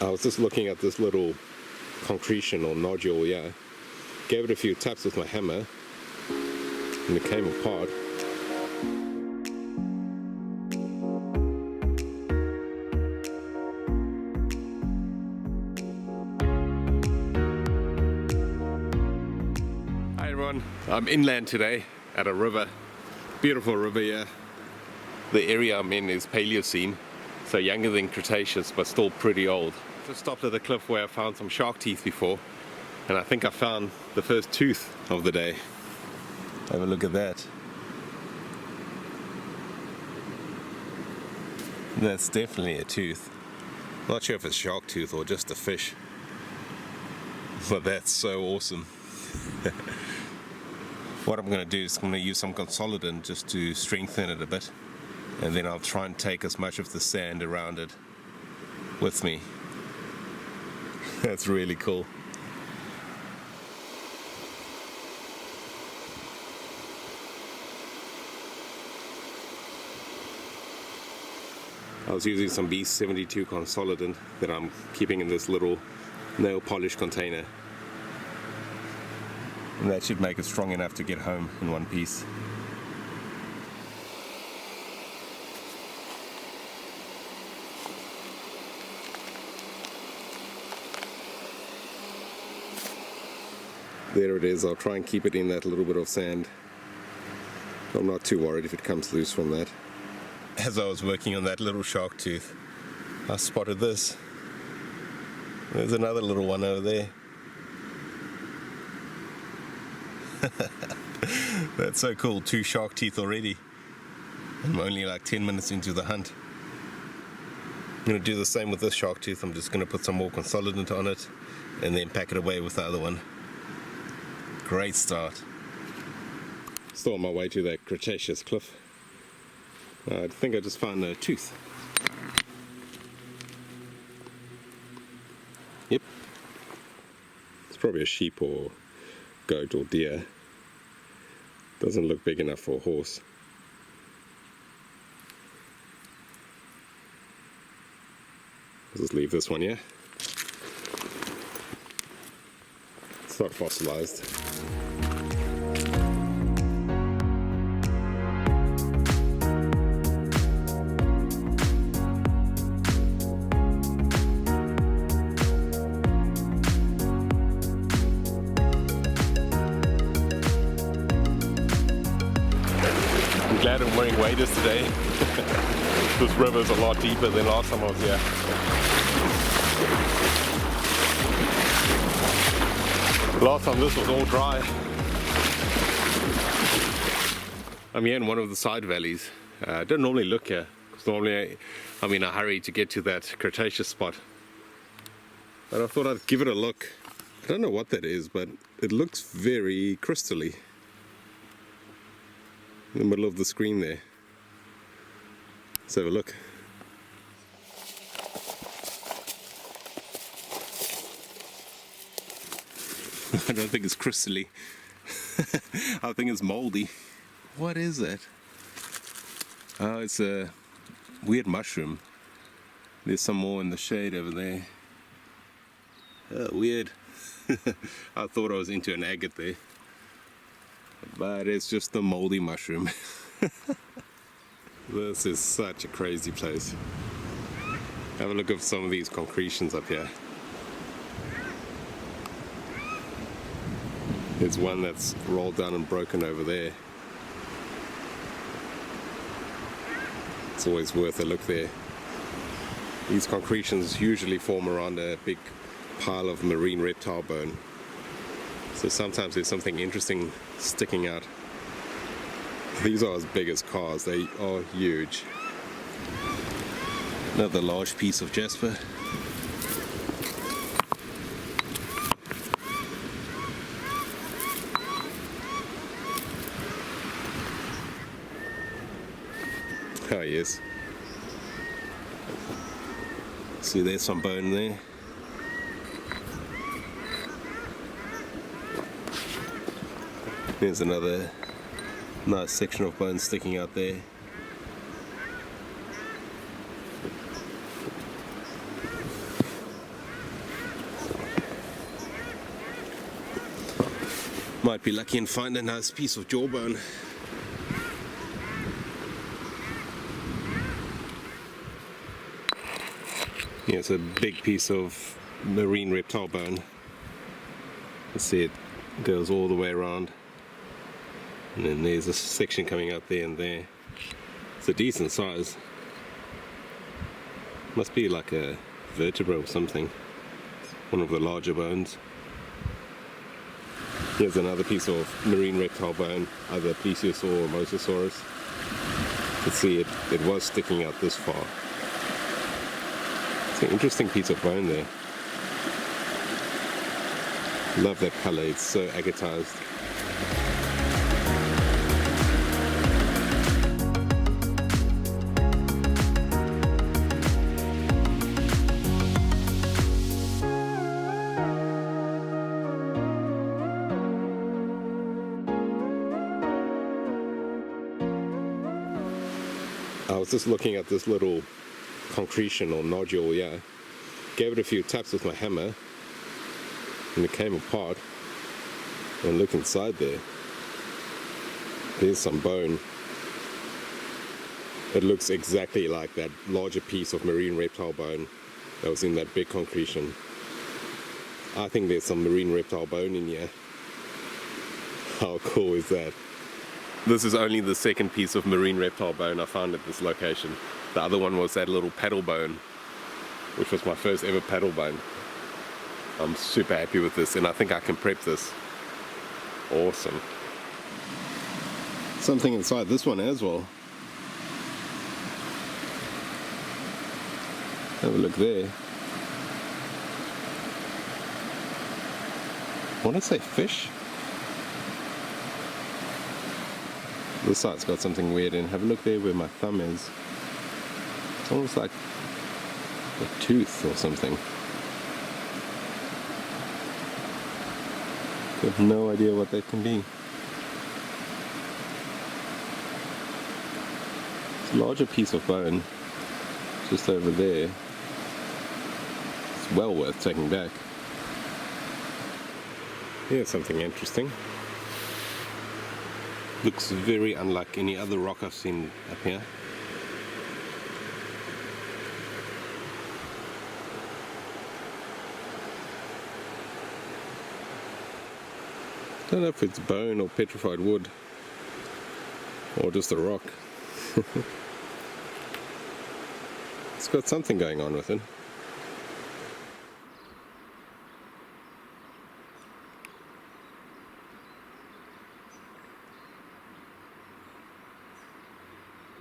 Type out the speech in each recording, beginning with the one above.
I was just looking at this little concretion or nodule, yeah. Gave it a few taps with my hammer and it came apart. Hi everyone, I'm inland today at a river. Beautiful river, yeah. The area I'm in is Paleocene, so younger than Cretaceous but still pretty old. Just stopped at the cliff where I found some shark teeth before, and I think I found the first tooth of the day. Have a look at that. That's definitely a tooth. Not sure if it's shark tooth or just a fish, but that's so awesome. What I'm going to do is I'm going to use some CONSOLIDANT just to strengthen it a bit, and then I'll try and take as much of the sand around it with me. That's really cool. I was using some B72 CONSOLIDANT that I'm keeping in this little nail polish container. And that should make it strong enough to get home in one piece. There it is. I'll try and keep it in that little bit of sand. I'm not too worried if it comes loose from that. As I was working on that little shark tooth, I spotted this. There's another little one over there. That's so cool, 2 shark teeth already. I'm only like 10 minutes into the hunt. I'm going to do the same with this shark tooth. I'm just going to put some more CONSOLIDANT on it and then pack it away with the other one. Great start. Still on my way to that Cretaceous cliff. I think I just found a tooth. Yep. It's probably a sheep or goat or deer. Doesn't look big enough for a horse. I'll just leave this one, yeah? It's not fossilized. I'm glad I'm wearing waders today. This river is a lot deeper than last time I was here. Last time this was all dry. I'm here in one of the side valleys. I don't normally look here, because normally I'm in a hurry to get to that Cretaceous spot. But I thought I'd give it a look. I don't know what that is, but it looks very crystally. In the middle of the screen there. Let's have a look. I don't think it's crystally. I think it's moldy. What is it? Oh, it's a weird mushroom. There's some more in the shade over there. Oh, weird. I thought I was into an agate there. But it's just a moldy mushroom. This is such a crazy place. Have a look at some of these concretions up here. There's one that's rolled down and broken over there. It's always worth a look there. These concretions usually form around a big pile of marine reptile bone. So sometimes there's something interesting sticking out. These are as big as cars, they are huge. Another large piece of jasper. Oh yes. See, there's some bone there. There's another nice section of bone sticking out there. Might be lucky and find a nice piece of jawbone. Yeah, it's a big piece of marine reptile bone. You see it goes all the way around. And then there's a section coming out there and there. It's a decent size. Must be like a vertebra or something. One of the larger bones. Here's another piece of marine reptile bone, either plesiosaur or mosasaurus. You can see it was sticking out this far. It's an interesting piece of bone there. Love that color, it's so agatized. I was just looking at this little concretion or nodule, yeah. Gave it a few taps with my hammer and it came apart. And look inside there. There's some bone. It looks exactly like that larger piece of marine reptile bone that was in that big concretion. I think there's some marine reptile bone in here. How cool is that? This is only the second piece of marine reptile bone I found at this location. The other one was that little paddle bone, which was my first ever paddle bone. I'm super happy with this and I think I can prep this. Awesome. Something inside this one as well. Have a look there. I want to say fish. This side's got something weird in. Have a look there where my thumb is. It's almost like a tooth or something. I have no idea what that can be. It's a larger piece of bone just over there. It's well worth taking back. Here's something interesting. Looks very unlike any other rock I've seen up here. Don't know if it's bone or petrified wood or just a rock. It's got something going on with it.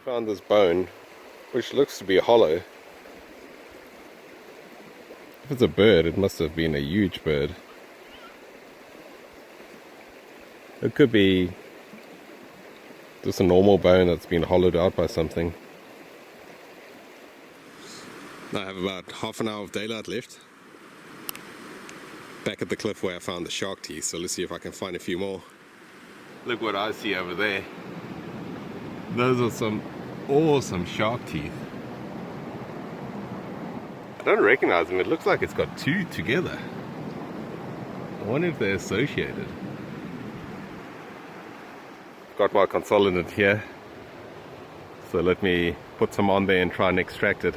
Found this bone, which looks to be hollow. If it's a bird, it must have been a huge bird. It could be just a normal bone that's been hollowed out by something. I have about half an hour of daylight left. Back at the cliff where I found the shark teeth, so let's see if I can find a few more. Look what I see over there. Those are some awesome shark teeth. I don't recognize them. It looks like it's got two together. I wonder if they're associated. Got my CONSOLIDANT here, so let me put some on there and try and extract it.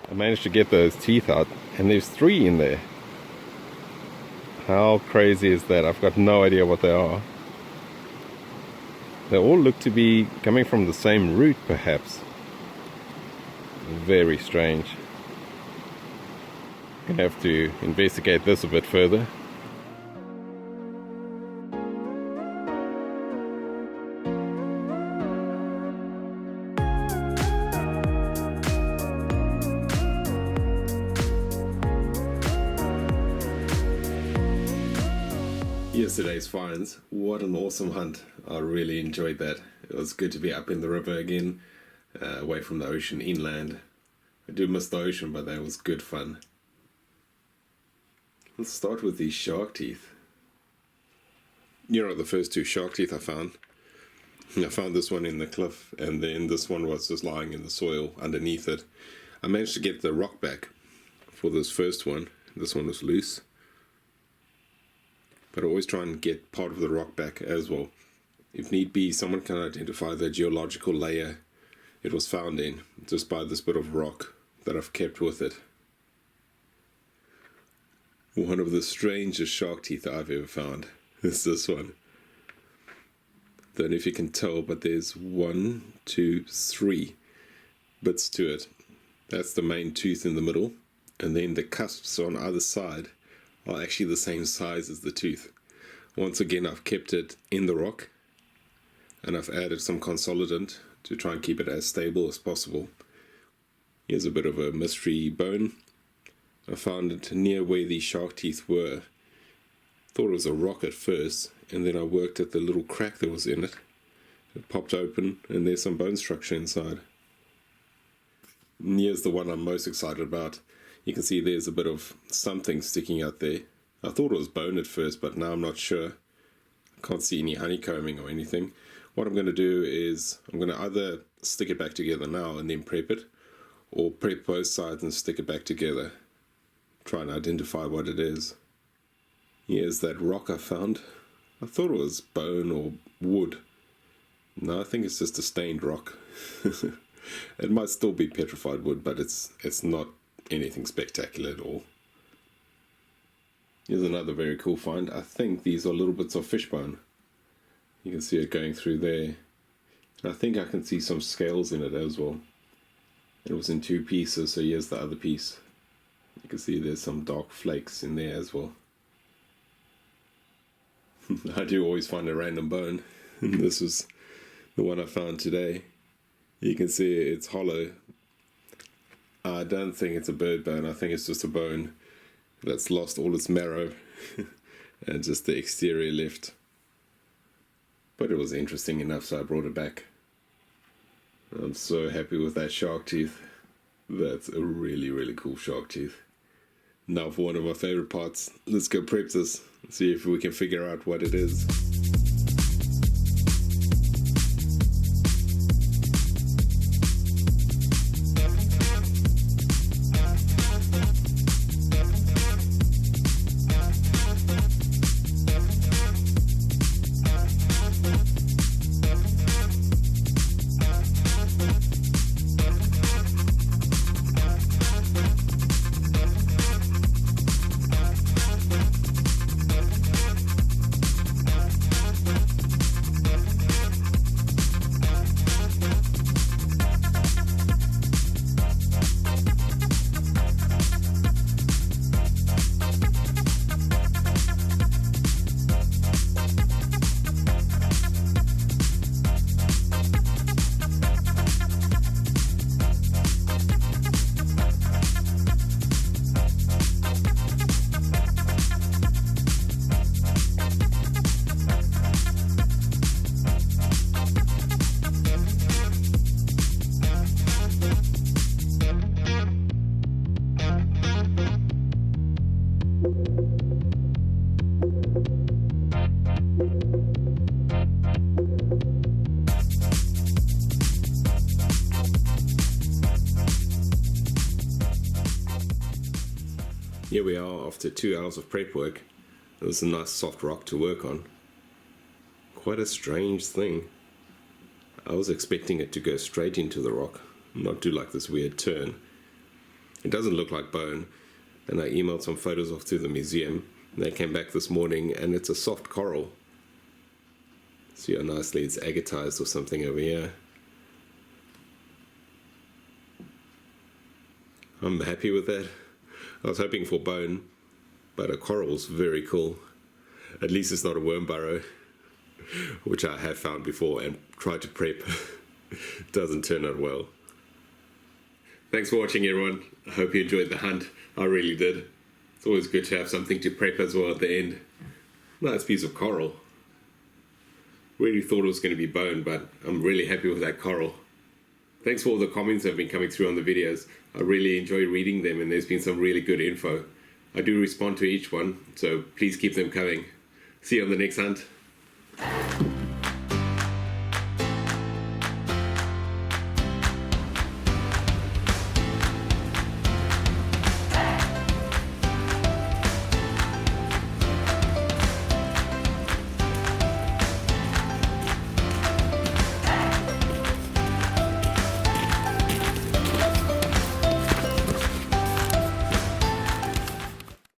I managed to get those teeth out and there's 3 in there. How crazy is that? I've got no idea what they are. They all look to be coming from the same root, perhaps. Very strange. Gonna have to investigate this a bit further. Yesterday's finds, what an awesome hunt. I really enjoyed that. It was good to be up in the river again, away from the ocean, inland. I do miss the ocean, but that was good fun. Let's start with these shark teeth. Here are the first 2 shark teeth I found. I found this one in the cliff, and then this one was just lying in the soil underneath it. I managed to get the rock back for this first one. This one was loose. but I always try and get part of the rock back as well. If need be, someone can identify the geological layer it was found in just by this bit of rock that I've kept with it. One of the strangest shark teeth I've ever found is this one. Don't know if you can tell, but there's 1, 2, 3 bits to it. That's the main tooth in the middle, and then the cusps on either side are actually the same size as the tooth. Once again, I've kept it in the rock, and I've added some consolidant to try and keep it as stable as possible. Here's a bit of a mystery bone. I found it near where the shark teeth were. Thought it was a rock at first, and then I worked at the little crack that was in it. It popped open, and there's some bone structure inside. And here's the one I'm most excited about. You can see there's a bit of something sticking out there. I thought it was bone at first, but now I'm not sure. I can't see any honeycombing or anything. What I'm going to do is I'm going to either stick it back together now and then prep it, or prep both sides and stick it back together. Try and identify what it is. Here's that rock I found. I thought it was bone or wood. No, I think it's just a stained rock. It might still be petrified wood, but it's not anything spectacular at all. Here's another very cool find. I think these are little bits of fish bone. You can see it going through there. And I think I can see some scales in it as well. It was in 2 pieces, so here's the other piece. You can see there's some dark flakes in there as well. I do always find a random bone. This is the one I found today. You can see it's hollow. I don't think it's a bird bone. I think it's just a bone that's lost all its marrow and just the exterior left. But it was interesting enough, so I brought it back. I'm so happy with that shark tooth. That's a really, really cool shark tooth. Now for one of my favorite parts. Let's go prep this. See if we can figure out what it is. Here we are after 2 hours of prep work. It was a nice soft rock to work on. Quite a strange thing. I was expecting it to go straight into the rock, not do like this weird turn. It doesn't look like bone, and I emailed some photos off to the museum. They came back this morning and it's a soft coral. See how nicely it's agatized or something over here. I'm happy with that. I was hoping for bone, but a coral's very cool. At least it's not a worm burrow, which I have found before and tried to prep. Doesn't turn out well. Thanks for watching, everyone. I hope you enjoyed the hunt. I really did. It's always good to have something to prep as well at the end. Nice piece of coral. Really thought it was going to be bone, but I'm really happy with that coral. Thanks for all the comments that have been coming through on the videos. I really enjoy reading them, and there's been some really good info. I do respond to each one, so please keep them coming. See you on the next hunt.